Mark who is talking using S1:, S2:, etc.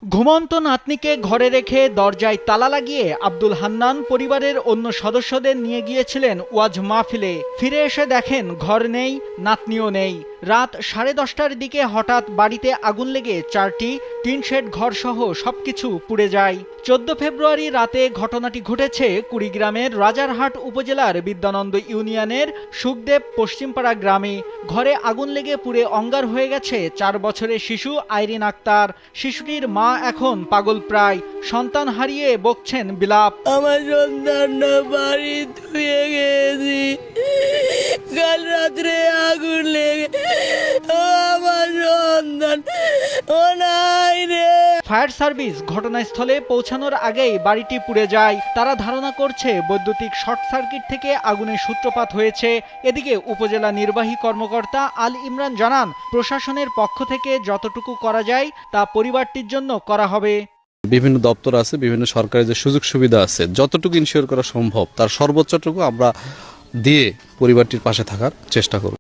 S1: ঘুমন্ত নাতনিকে ঘরে রেখে দরজায় তালা লাগিয়ে আব্দুল হান্নান পরিবারের অন্য সদস্যদের নিয়ে গিয়েছিলেন ওয়াজ মাহফিলে। ফিরে এসে দেখেন ঘর নেই, নাতনিও নেই। রাত 10:30টার দিকে হঠাৎ বাড়িতে আগুন লেগে 4টি টিন শেড ঘরসহ সবকিছু পুড়ে যায়। 14 ফেব্রুয়ারি রাতে ঘটনাটি ঘটেছে কুড়িগ্রামের রাজারহাট উপজেলার বিদ্যানন্দ ইউনিয়নের সুখদেব পশ্চিমপাড়া গ্রামে। ঘরে আগুন লেগে পুড়ে অঙ্গার হয়ে গেছে 4 বছরের শিশু আইরিন আক্তার। শিশুটির মা এখন পাগল প্রায়, সন্তান হারিয়ে বকছেন বিলাপ।
S2: আমার সন্তানটা বাড়ি ধুয়ে গেছি, কাল রাত্রে আগুন লেগে আমার সন্তান ও নাই রে।
S1: ফায়ার সার্ভিস ঘটনাস্থলে পৌঁছানোর আগেই বাড়িটি পুড়ে যায়। তারা ধারণা করছে বৈদ্যুতিক শর্ট সার্কিট থেকে আগুনের সূত্রপাত হয়েছে। এদিকে উপজেলা নির্বাহী কর্মকর্তা আল ইমরান জানান, প্রশাসনের পক্ষ থেকে যতটুকু করা যায় তা পরিবারটির জন্য করা হবে।
S3: বিভিন্ন দপ্তর আছে, বিভিন্ন সরকারি যে সুযোগ সুবিধা আছে, যতটুকু ইনশিওর করা সম্ভব তার সর্বোচ্চটুকু আমরা দিয়ে পরিবারটির পাশে থাকার চেষ্টা করব।